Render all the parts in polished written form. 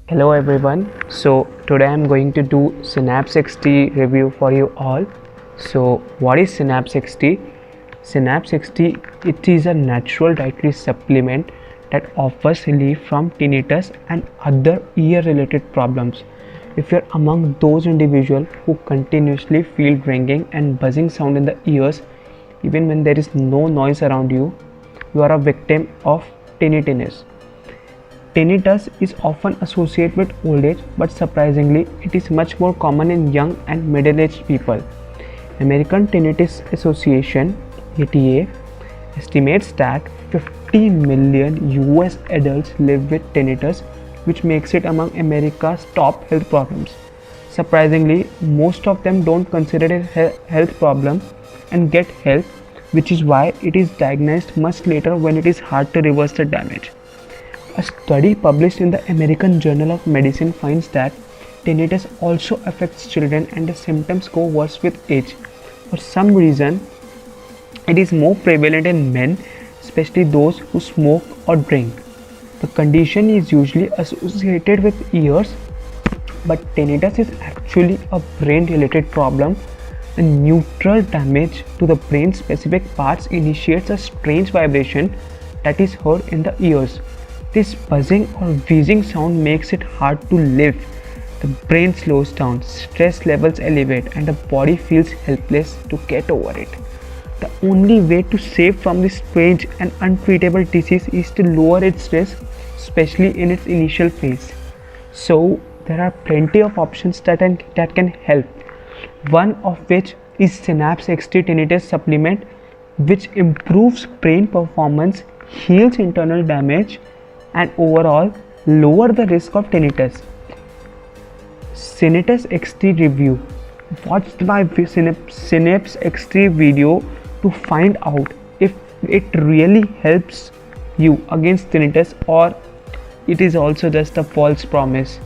Hello everyone. So today I'm going to do Synapse XT review for you all. So what is Synapse XT? Synapse XT, it is a natural dietary supplement that offers relief from tinnitus and other ear related problems. If you're among those individuals who continuously feel ringing and buzzing sound in the ears even when there is no noise around you, you are a victim of tinnitus. Tinnitus is often associated with old age, but surprisingly, it is much more common in young and middle-aged people. American Tinnitus Association (ATA) estimates that 50 million US adults live with tinnitus, which makes it among America's top health problems. Surprisingly, most of them don't consider it a health problem and get help, which is why it is diagnosed much later when it is hard to reverse the damage. A study published in the American Journal of Medicine finds that tinnitus also affects children and the symptoms go worse with age. For some reason, it is more prevalent in men, especially those who smoke or drink. The condition is usually associated with ears, but tinnitus is actually a brain-related problem. A neutral damage to the brain specific parts initiates a strange vibration that is heard in the ears. This buzzing or wheezing sound makes it hard to live. The brain slows down, stress levels elevate, and the body feels helpless to get over it. The only way to save from this strange and untreatable disease is to lower its risk, especially in its initial phase. So, there are plenty of options that can help. One of which is Synapse XT Tinnitus Supplement, which improves brain performance, heals internal damage, and overall lower the risk of tinnitus. Synapse XT review. Watch my Synapse XT video to find out if it really helps you against tinnitus or it is also just a false promise.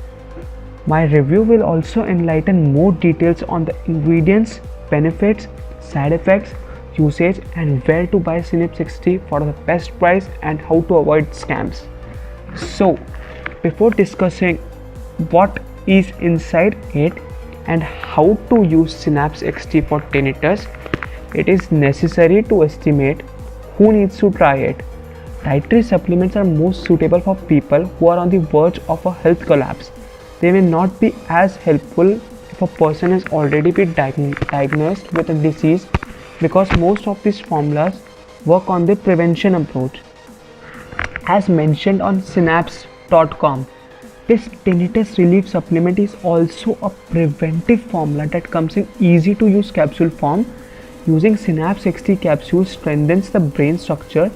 My review will also enlighten more details on the ingredients, benefits, side effects, usage, and where to buy Synapse XT for the best price and how to avoid scams. So, before discussing what is inside it and how to use Synapse XT for tinnitus, it is necessary to estimate who needs to try it. Dietary supplements are most suitable for people who are on the verge of a health collapse. They may not be as helpful if a person has already been diagnosed with a disease because most of these formulas work on the prevention approach. As mentioned on synapse.com, this tinnitus relief supplement is also a preventive formula that comes in easy to use capsule form. Using Synapse XT capsules strengthens the brain structure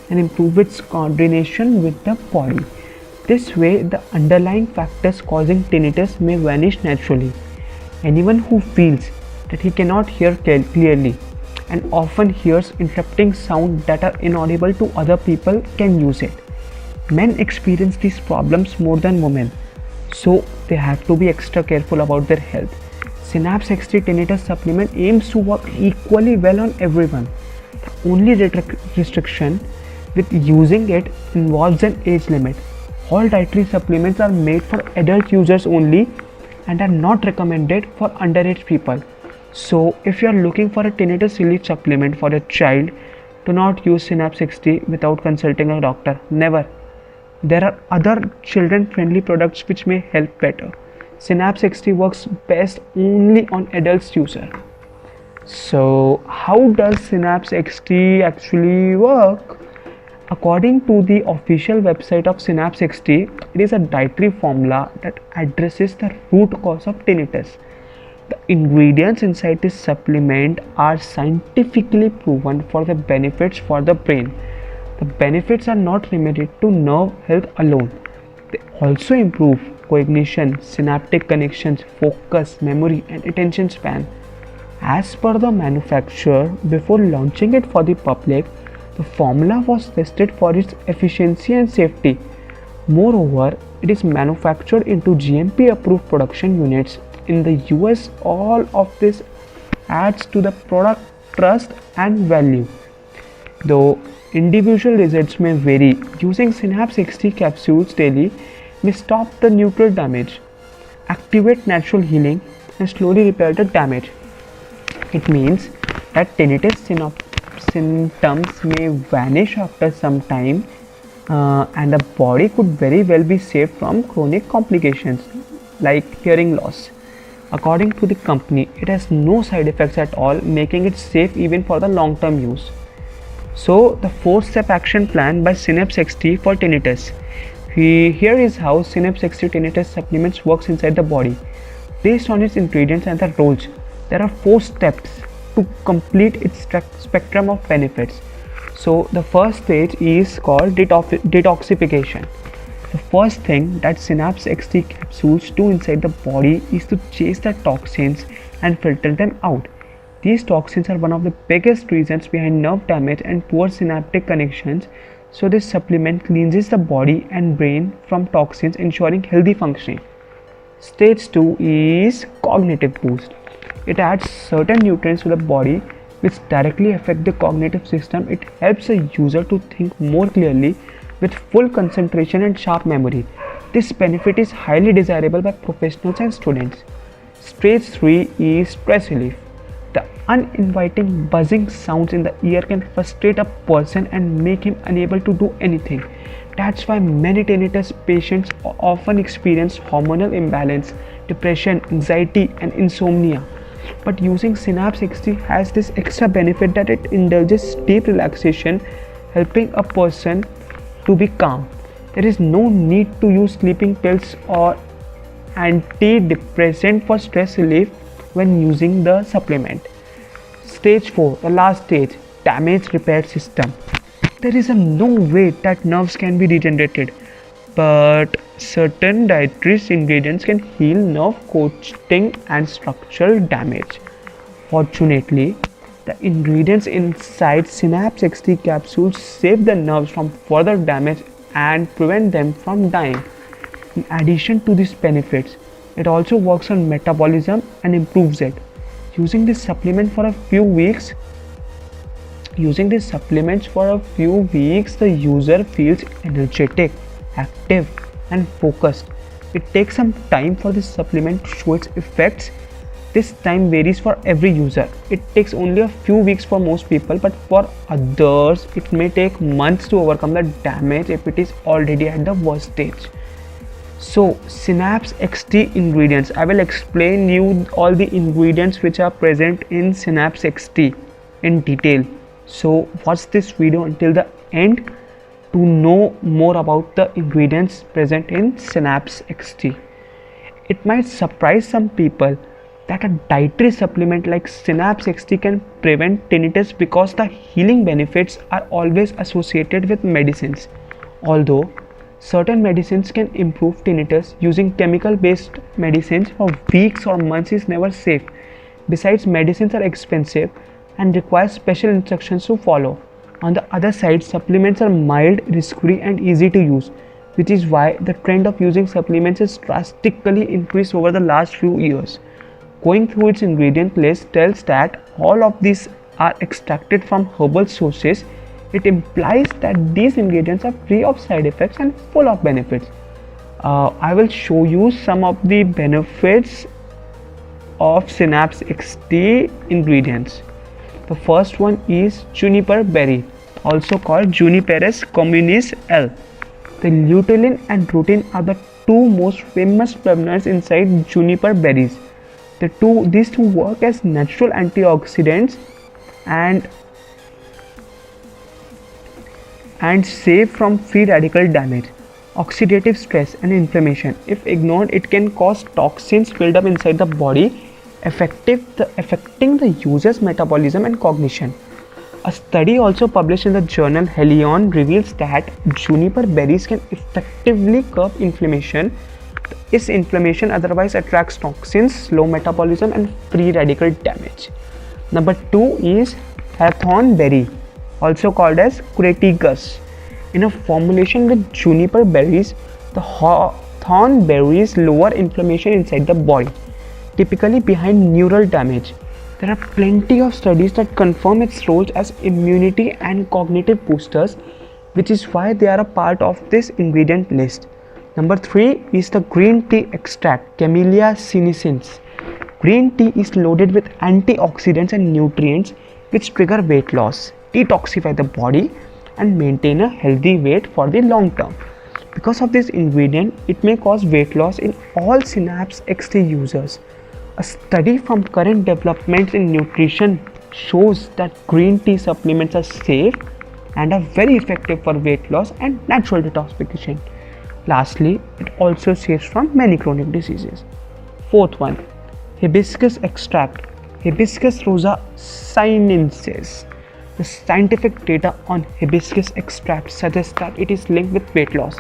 and improves its coordination with the body. This way, the underlying factors causing tinnitus may vanish naturally. Anyone who feels that he cannot hear clearly and often hears interrupting sound that are inaudible to other people can use it. Men experience these problems more than women, so they have to be extra careful about their health. Synapse XT Tinnitus Supplement aims to work equally well on everyone. The only restriction with using it involves an age limit. All dietary supplements are made for adult users only and are not recommended for underage people. So, if you are looking for a tinnitus relief supplement for your child, do not use Synapse XT without consulting a doctor. Never. There are other children-friendly products which may help better. Synapse XT works best only on adults user. So, how does Synapse XT actually work? According to the official website of Synapse XT, it is a dietary formula that addresses the root cause of tinnitus. The ingredients inside this supplement are scientifically proven for the benefits for the brain. The benefits are not limited to nerve health alone. They also improve cognition, synaptic connections, focus, memory, and attention span. As per the manufacturer, before launching it for the public, the formula was tested for its efficiency and safety. Moreover, it is manufactured into GMP approved production units in the US. All of this adds to the product trust and value. Though individual results may vary, using Synapse XT capsules daily may stop the neutral damage, activate natural healing, and slowly repair the damage. It means that tinnitus symptoms may vanish after some time, and the body could very well be saved from chronic complications like hearing loss. According to the company, it has no side effects at all, making it safe even for the long-term use. So, the 4-step action plan by Synapse XT for tinnitus. Here is how Synapse XT tinnitus supplements works inside the body. Based on its ingredients and the roles, there are 4 steps to complete its spectrum of benefits. So, the first stage is called detoxification. The first thing that Synapse XT capsules do inside the body is to chase the toxins and filter them out. These toxins are one of the biggest reasons behind nerve damage and poor synaptic connections, so this supplement cleanses the body and brain from toxins, ensuring healthy functioning. Stage 2 is cognitive boost. It adds certain nutrients to the body which directly affect the cognitive system. It helps a user to think more clearly with full concentration and sharp memory. This benefit is highly desirable by professionals and students. Stage 3 is stress relief. The uninviting buzzing sounds in the ear can frustrate a person and make him unable to do anything. That's why many tinnitus patients often experience hormonal imbalance, depression, anxiety, and insomnia. But using Synapse XT has this extra benefit that it indulges deep relaxation, helping a person to be calm. There is no need to use sleeping pills or antidepressant for stress relief when using the supplement. Stage 4, the last stage, damage repair system. There is no way that nerves can be regenerated, but certain dietary ingredients can heal nerve coating and structural damage. Fortunately, the ingredients inside Synapse XT capsules save the nerves from further damage and prevent them from dying. In addition to these benefits, it also works on metabolism and improves it. Using these supplements for a few weeks, the user feels energetic, active, and focused. It takes some time for this supplement to show its effects. This time varies for every user. It takes only a few weeks for most people, but for others, it may take months to overcome the damage if it is already at the worst stage. So, Synapse XT ingredients. I will explain you all the ingredients which are present in Synapse XT in detail. So, watch this video until the end to know more about the ingredients present in Synapse XT. It might surprise some people that a dietary supplement like Synapse XT can prevent tinnitus because the healing benefits are always associated with medicines. Although certain medicines can improve tinnitus, using chemical-based medicines for weeks or months is never safe. Besides, medicines are expensive and require special instructions to follow. On the other side, supplements are mild, risk-free, and easy to use, which is why the trend of using supplements has drastically increased over the last few years. Going through its ingredient list tells that all of these are extracted from herbal sources. It implies that these ingredients are free of side effects and full of benefits. I will show you some of the benefits of Synapse XT ingredients. The first one is juniper berry, also called Juniperus communis L. The luteolin and rutin are the two most famous flavonoids inside juniper berries. These two work as natural antioxidants and save from free radical damage, oxidative stress, and inflammation. If ignored, it can cause toxins build up inside the body, affecting the user's metabolism and cognition. A study also published in the journal Helion reveals that juniper berries can effectively curb inflammation. This inflammation otherwise attracts toxins, slow metabolism, and free radical damage. Number 2 is hawthorn berry, also called as Crataegus. In a formulation with juniper berries, the hawthorn berries lower inflammation inside the body, typically behind neural damage. There are plenty of studies that confirm its roles as immunity and cognitive boosters, which is why they are a part of this ingredient list. Number 3 is the green tea extract, Camellia sinensis. Green tea is loaded with antioxidants and nutrients which trigger weight loss, detoxify the body, and maintain a healthy weight for the long term. Because of this ingredient, it may cause weight loss in all Synapse XT users. A study from current developments in nutrition shows that green tea supplements are safe and are very effective for weight loss and natural detoxification. Lastly, it also saves from many chronic diseases. Fourth one, hibiscus extract, Hibiscus rosa sinensis. The scientific data on hibiscus extract suggests that it is linked with weight loss.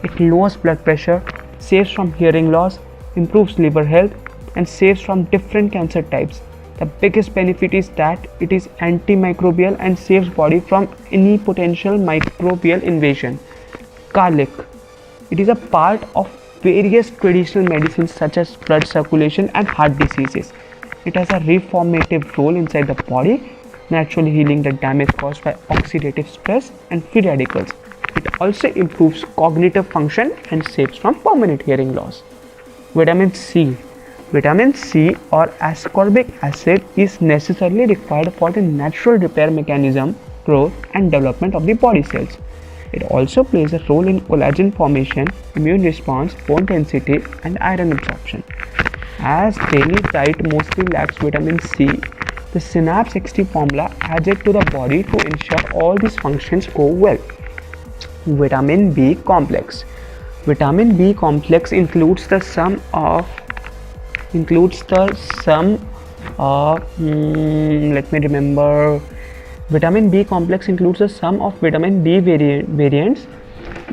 It lowers blood pressure, saves from hearing loss, improves liver health, and saves from different cancer types. The biggest benefit is that it is antimicrobial and saves body from any potential microbial invasion. Garlic. It is a part of various traditional medicines such as blood circulation and heart diseases. It has a reformative role inside the body, naturally healing the damage caused by oxidative stress and free radicals. It also improves cognitive function and saves from permanent hearing loss. Vitamin C. Vitamin C or ascorbic acid is necessarily required for the natural repair mechanism, growth and development of the body cells. It also plays a role in collagen formation, immune response, bone density, and iron absorption. As daily diet mostly lacks vitamin C, the Synapse XT formula adds it to the body to ensure all these functions go well. Vitamin B complex. Vitamin B complex includes the sum of Vitamin B complex includes the sum of vitamin B variants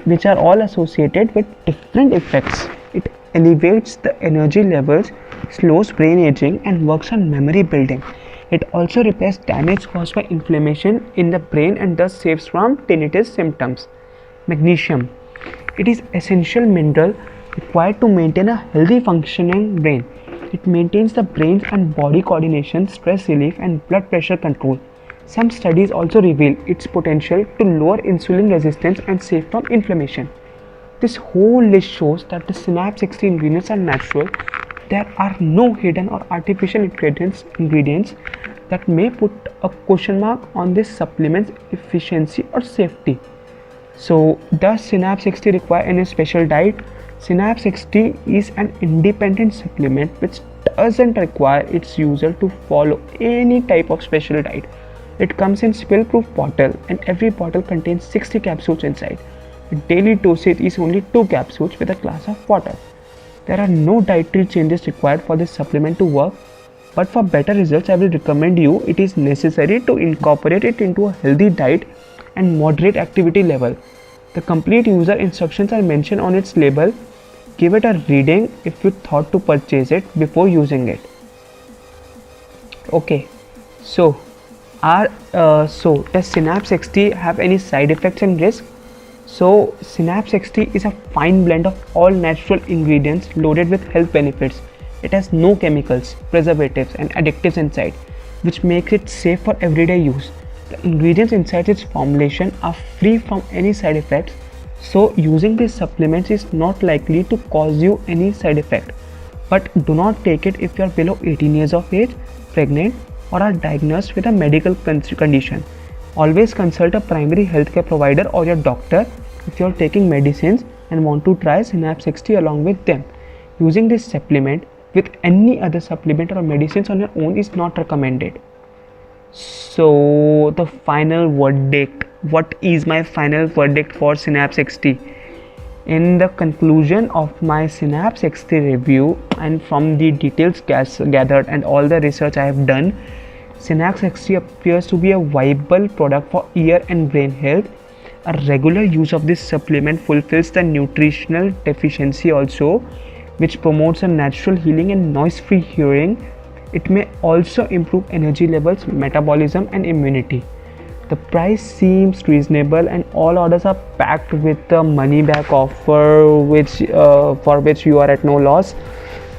which are all associated with different effects. It elevates the energy levels, slows brain aging, and works on memory building. It also repairs damage caused by inflammation in the brain and thus saves from tinnitus symptoms. Magnesium. It is essential mineral required to maintain a healthy functioning brain. It maintains the brain's and body coordination, stress relief, and blood pressure control. Some studies also reveal its potential to lower insulin resistance and save from inflammation. This whole list shows that the Synapse XT ingredients are natural. There are no hidden or artificial ingredients that may put a question mark on this supplement's efficiency or safety. So, does Synapse XT require any special diet? Synapse XT is an independent supplement which doesn't require its user to follow any type of special diet. It comes in spill-proof bottle and every bottle contains 60 capsules inside. The daily dosage is only 2 capsules with a glass of water. There are no dietary changes required for this supplement to work, but for better results I will recommend you it is necessary to incorporate it into a healthy diet and moderate activity level. The complete user instructions are mentioned on its label. Give it a reading if you thought to purchase it before using it. Okay, so does Synapse XT have any side effects and risks? So Synapse XT is a fine blend of all natural ingredients loaded with health benefits. It has no chemicals, preservatives and additives inside, which makes it safe for everyday use. The ingredients inside its formulation are free from any side effects, so using these supplements is not likely to cause you any side effect. But do not take it if you are below 18 years of age, pregnant, or are diagnosed with a medical condition. Always consult a primary healthcare provider or your doctor if you are taking medicines and want to try Synapse XT along with them. Using this supplement with any other supplement or medicines on your own is not recommended. So the final verdict. What is my final verdict for Synapse XT? In the conclusion of my Synapse XT review and from the details gathered and all the research I have done, Synapse XT appears to be a viable product for ear and brain health. A regular use of this supplement fulfills the nutritional deficiency also, which promotes a natural healing and noise-free hearing. It may also improve energy levels, metabolism and immunity. The price seems reasonable and all orders are packed with a money back offer for which you are at no loss.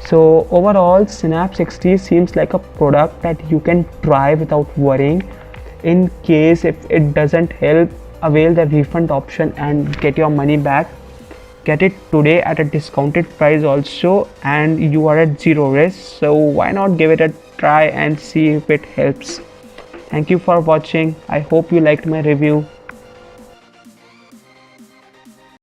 So overall, Synapse XT seems like a product that you can try without worrying. In case if it doesn't help, avail the refund option and get your money back. get it today at a discounted price also, and you are at zero risk. So why not give it a try and see if it helps. Thank you for watching. I hope you liked my review.